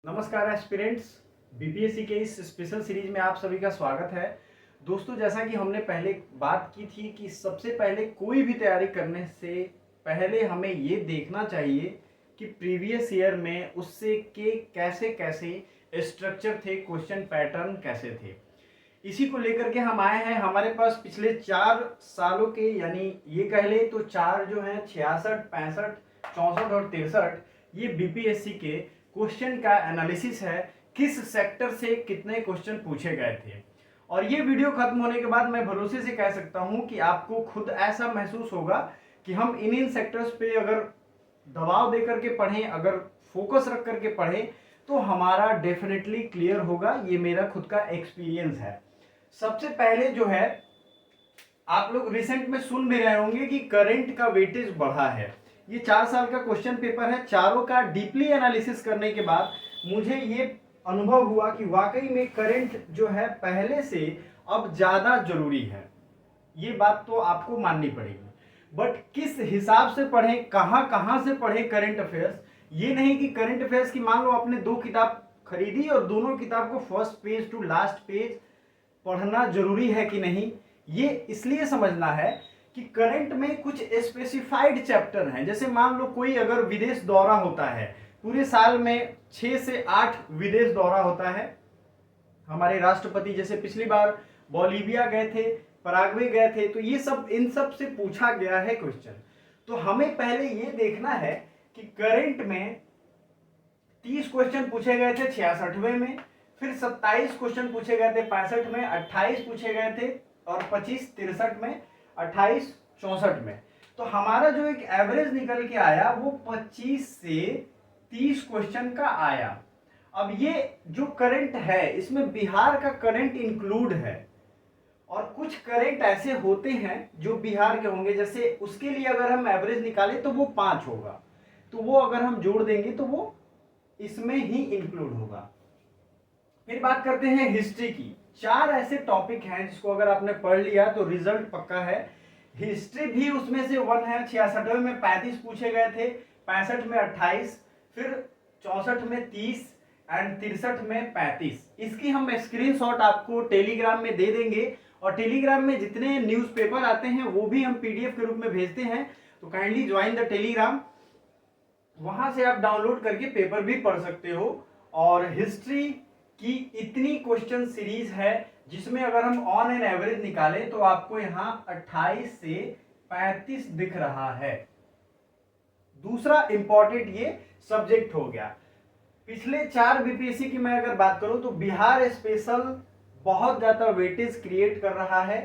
नमस्कार aspirants, BPSC के इस स्पेशल सीरीज में आप सभी का स्वागत है। दोस्तों, जैसा कि हमने पहले बात की थी कि सबसे पहले कोई भी तैयारी करने से पहले हमें ये देखना चाहिए कि प्रीवियस ईयर में उससे के कैसे कैसे स्ट्रक्चर थे, क्वेश्चन पैटर्न कैसे थे। इसी को लेकर के हम आए हैं। हमारे पास पिछले 4 सालों के, यानी ये कह ले तो चार जो हैं 66, 65, 64 और 63, ये बीपीएससी के क्वेश्चन का एनालिसिस है। किस सेक्टर से कितने क्वेश्चन पूछे गए थे। और ये वीडियो खत्म होने के बाद मैं भरोसे से कह सकता हूं कि आपको खुद ऐसा महसूस होगा कि हम इन सेक्टर्स पे अगर दबाव देकर के पढ़ें, अगर फोकस रख करके पढ़ें, तो हमारा डेफिनेटली क्लियर होगा। ये मेरा खुद का एक्सपीरियंस है। सबसे पहले जो है, आप लोग रिसेंट में सुन भी रहे होंगे कि करंट का वेटेज बढ़ा है। ये 4 साल का क्वेश्चन पेपर है। चारों का डीपली एनालिसिस करने के बाद मुझे ये अनुभव हुआ कि वाकई में करंट जो है पहले से अब ज्यादा जरूरी है। ये बात तो आपको माननी पड़ेगी। बट किस हिसाब से पढ़ें, कहां से पढ़ें करंट अफेयर्स। ये नहीं कि करंट अफेयर्स की मान लो आपने 2 किताब खरीदी और दोनों किताब को first page to last page पढ़ना जरूरी है कि नहीं। ये इसलिए समझना है कि करंट में कुछ स्पेसिफाइड चैप्टर हैं। जैसे मान लो कोई अगर विदेश दौरा होता है, पूरे साल में 6 से 8 विदेश दौरा होता है। हमारे राष्ट्रपति जैसे पिछली बार बोलिविया गए थे, पराग्वे गए थे, तो ये सब इन सब से पूछा गया है क्वेश्चन। तो हमें पहले ये देखना है कि करंट में 30 क्वेश्चन पूछे गए थे 66वें में, फिर 27 क्वेश्चन पूछे गए थे 65 में, 28 पूछे गए थे और 25 63 में, 28 64 में। तो हमारा जो एक एवरेज निकल के आया वो 25 से 30 क्वेश्चन का आया। अब ये जो करंट है इसमें बिहार का करंट इंक्लूड है और कुछ करंट ऐसे होते हैं जो बिहार के होंगे, जैसे उसके लिए अगर हम एवरेज निकालें तो वो 5 होगा, तो वो अगर हम जोड़ देंगे तो वो इसमें ही इंक्लूड होगा। फिर बात करते हैं हिस्ट्री की। 4 ऐसे टॉपिक हैं जिसको अगर आपने पढ़ लिया तो रिजल्ट पक्का है। हिस्ट्री भी उसमें से 1 है। 66वें में 35 पूछे गए थे, 65 में 28, फिर 64 में 30 एंड 63 में 35। इसकी हम स्क्रीनशॉट आपको टेलीग्राम में दे देंगे और टेलीग्राम में जितने न्यूज़पेपर आते हैं वो भी हम पीडीएफ के रूप में भेजते हैं। तो काइंडली ज्वाइन द टेलीग्राम, वहां से आप डाउनलोड करके पेपर भी पढ़ सकते हो। और हिस्ट्री की इतनी क्वेश्चन सीरीज है जिसमें अगर हम ऑन एन एवरेज निकालें तो आपको यहां 28 से 35 दिख रहा है। दूसरा इंपॉर्टेंट ये सब्जेक्ट हो गया। पिछले 4 बीपीएससी की मैं अगर बात करूं तो बिहार स्पेशल बहुत ज्यादा वेटेज क्रिएट कर रहा है।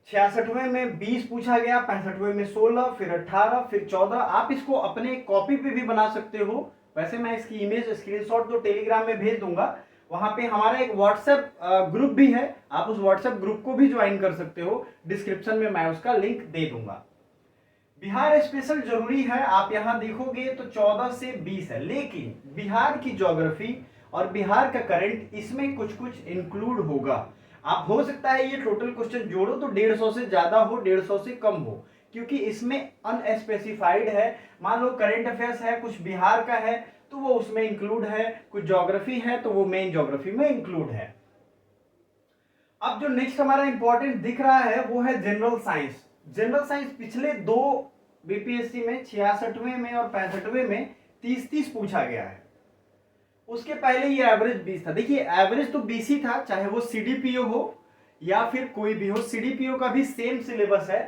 66वें में 20 पूछा गया, 65वें में 16, फिर 18, फिर 14। आप इसको अपने कॉपी पे भी बना सकते हो। वैसे मैं इसकी इमेज स्क्रीनशॉट तो टेलीग्राम में भेज दूंगा। वहां पे हमारा एक व्हाट्सएप ग्रुप भी है, आप उस व्हाट्सएप ग्रुप को भी ज्वाइन कर सकते हो। डिस्क्रिप्शन में मैं उसका लिंक दे दूंगा। बिहार स्पेशल जरूरी है। आप यहां देखोगे तो 14 से 20 है, लेकिन बिहार की ज्योग्राफी और बिहार का करंट इसमें कुछ कुछ इंक्लूड होगा। आप हो सकता है ये टोटल क्वेश्चन जोड़ो तो 150 से ज्यादा हो, 150 से कम हो, क्योंकि इसमें अनस्पेसिफाइड है। मान लो करंट अफेयर्स है, कुछ बिहार का है तो वो उसमें इंक्लूड है, कुछ ज्योग्राफी है तो वो मेन ज्योग्राफी में इंक्लूड है। अब जो नेक्स्ट हमारा इंपॉर्टेंट दिख रहा है वो है जनरल साइंस। जनरल साइंस पिछले 2 बीपीएससी में 66वें में और 65वें में 30-30 पूछा गया है। उसके पहले ये एवरेज 20 था। देखिए एवरेज तो 20 ही था, चाहे वो सीडीपीओ हो या फिर कोई भी हो। सीडीपीओ का भी सेम सिलेबस है,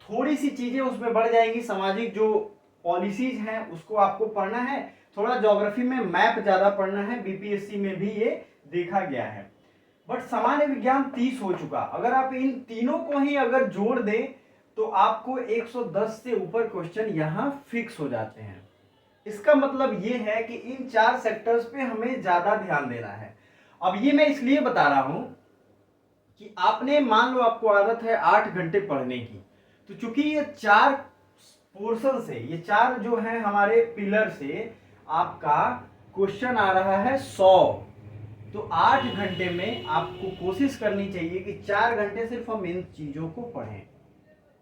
थोड़ी सी चीजें उसमें बढ़ जाएंगी। सामाजिक जो पॉलिसीज हैं उसको आपको पढ़ना है, थोड़ा ज्योग्राफी में मैप ज्यादा पढ़ना है। बीपीएससी में भी ये देखा गया है। बट सामान्य विज्ञान 30 हो चुका। अगर आप इन तीनों को ही अगर जोड़ दें तो आपको 110 से ऊपर क्वेश्चन यहां फिक्स हो जाते हैं। इसका मतलब ये है कि इन 4 सेक्टर्स पे हमें ज्यादा ध्यान देना है। अब ये मैं इसलिए बता रहा हूं कि आपने मान लो आपको आदत है 8 घंटे पढ़ने की, तो चूंकि ये 4 पोर्शन से, ये 4 जो है हमारे पिलर से आपका क्वेश्चन आ रहा है 100, तो 8 घंटे में आपको कोशिश करनी चाहिए कि 4 घंटे सिर्फ हम इन चीजों को पढ़ें।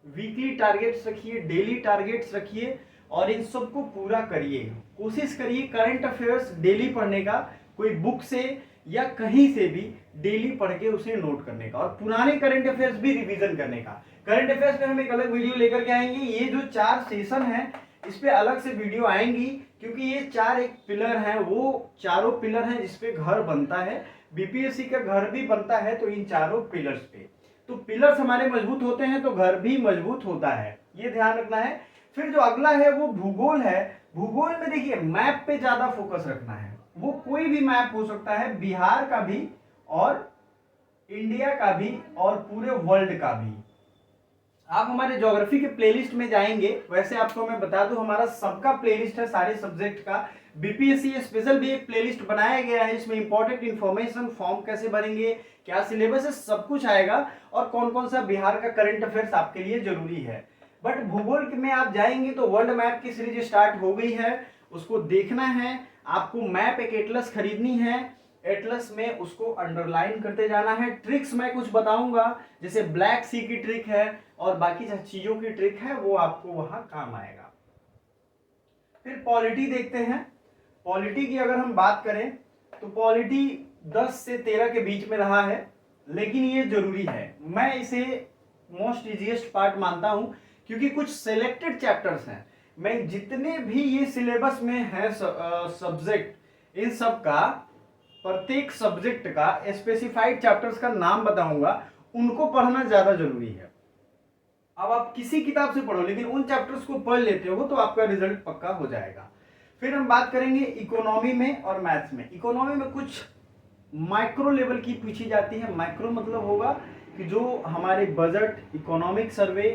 वीकली टारगेट्स रखिए, डेली टारगेट्स रखिए और इन सबको पूरा करिए। कोशिश करिए करंट अफेयर्स डेली पढ़ने का, कोई बुक से या कहीं से भी डेली पढ़ के उसे नोट करने का, और पुराने करंट अफेयर्स भी रिवीजन करने का। करंट अफेयर्स पे हम एक अलग वीडियो लेकर के आएंगे। ये जो 4 सेशन है इस पे अलग से वीडियो आएंगी, क्योंकि ये 4 एक पिलर हैं, वो चारों पिलर हैं जिसपे घर बनता है। बीपीएससी का घर भी बनता है तो इन चारों पिलर्स पे। तो पिलर्स हमारे मजबूत होते हैं तो घर भी मजबूत होता है, ये ध्यान रखना है। फिर जो अगला है वो भूगोल है। भूगोल में देखिए मैप पे ज्यादा फोकस रखना है। वो कोई भी मैप हो सकता है, बिहार का भी और इंडिया का भी और पूरे वर्ल्ड का भी। आप हमारे ज्योग्राफी के प्लेलिस्ट में जाएंगे, वैसे आपको मैं बता दूं हमारा सबका प्लेलिस्ट है सारे सब्जेक्ट का। बीपीएससी स्पेशल भी एक प्लेलिस्ट बनाया गया है, इसमें इंपॉर्टेंट इंफॉर्मेशन, फॉर्म कैसे भरेंगे, क्या सिलेबस है, सब कुछ आएगा, और कौन कौन सा बिहार का करंट अफेयर्स आपके लिए जरूरी है। बट भूगोल में आप जाएंगे तो वर्ल्ड मैप की सीरीज स्टार्ट हो गई है, उसको देखना है आपको। मैप एक एटलस खरीदनी है, एटलस में उसको अंडरलाइन करते जाना है। ट्रिक्स मैं कुछ बताऊंगा, जैसे ब्लैक सी की ट्रिक है और बाकी चीजों की ट्रिक है, वो आपको वहां काम आएगा। फिर पॉलिटी देखते हैं। पॉलिटी की अगर हम बात करें तो पॉलिटी 10 से 13 के बीच में रहा है, लेकिन ये जरूरी है। मैं इसे मोस्ट इजीएस्ट पार्ट मानता हूं, क्योंकि कुछ सिलेक्टेड चैप्टर्स हैं। मैं जितने भी ये सिलेबस में है सब्जेक्ट, इन सब का प्रत्येक सब्जेक्ट का स्पेसिफाइड चैप्टर्स का नाम बताऊंगा, उनको पढ़ना ज्यादा जरूरी है। अब आप किसी किताब से पढ़ो लेकिन उन चैप्टर्स को पढ़ लेते हो तो आपका रिजल्ट पक्का हो जाएगा। फिर हम बात करेंगे इकोनॉमी में और मैथ्स में। इकोनॉमी में कुछ माइक्रो लेवल की पूछी जाती है। माइक्रो मतलब होगा कि जो हमारे budget, economic survey,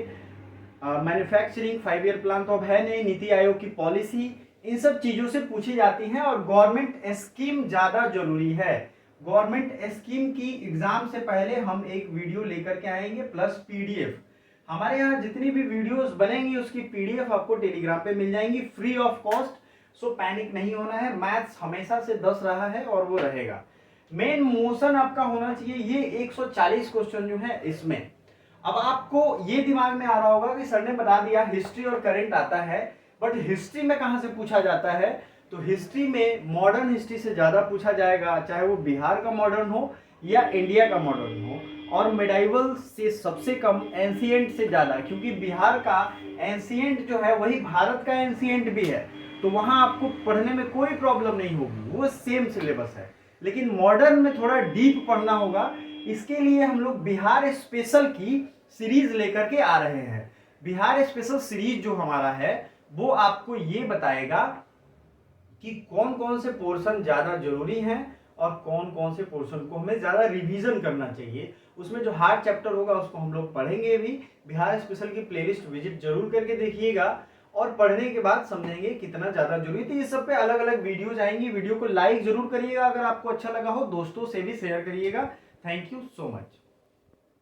manufacturing, 5 year plan तो अब है नहीं, नीति आयोग की पॉलिसी, इन सब चीजों से पूछी जाती हैं। और गवर्नमेंट स्कीम ज्यादा जरूरी है। गवर्नमेंट स्कीम की एग्जाम से पहले हम एक वीडियो लेकर के आएंगे प्लस पीडीएफ। हमारे यहाँ जितनी भी वीडियोस बनेंगी उसकी पीडीएफ आपको टेलीग्राम पे मिल जाएंगी free of cost. So panic नहीं होना है। मैथ्स हमेशा से 10 रहा है और वो रहेगा। मेन मोशन आपका होना चाहिए, ये 140 क्वेश्चन जो है इसमें। अब आपको ये दिमाग में आ रहा होगा कि सर ने बता दिया हिस्ट्री और करंट आता है, बट हिस्ट्री में कहां से पूछा जाता है? तो हिस्ट्री में मॉडर्न हिस्ट्री से ज्यादा पूछा जाएगा, चाहे वो बिहार का मॉडर्न हो या इंडिया का मॉडर्न हो। और मेडाइवल से सबसे कम, एंशिएंट से ज्यादा, क्योंकि बिहार का एंशिएंट जो है वही भारत का एंशिएंट भी है, तो वहां आपको पढ़ने में कोई प्रॉब्लम नहीं होगी, वो सेम सिलेबस है। लेकिन मॉडर्न में थोड़ा डीप पढ़ना होगा। इसके लिए हम लोग बिहार स्पेशल की सीरीज लेकर के आ रहे हैं। बिहार स्पेशल सीरीज जो हमारा है वो आपको ये बताएगा कि कौन कौन से पोर्शन ज्यादा जरूरी हैं और कौन कौन से पोर्शन को हमें ज्यादा रिवीजन करना चाहिए। उसमें जो हार्ड चैप्टर होगा उसको हम लोग पढ़ेंगे भी। बिहार स्पेशल की प्लेलिस्ट विजिट जरूर करके देखिएगा और पढ़ने के बाद समझेंगे कितना ज्यादा जरूरी। तो इस सब पे अलग अलग वीडियोज आएंगी। वीडियो को लाइक जरूर करिएगा, अगर आपको अच्छा लगा हो दोस्तों से भी शेयर करिएगा। Thank you so much.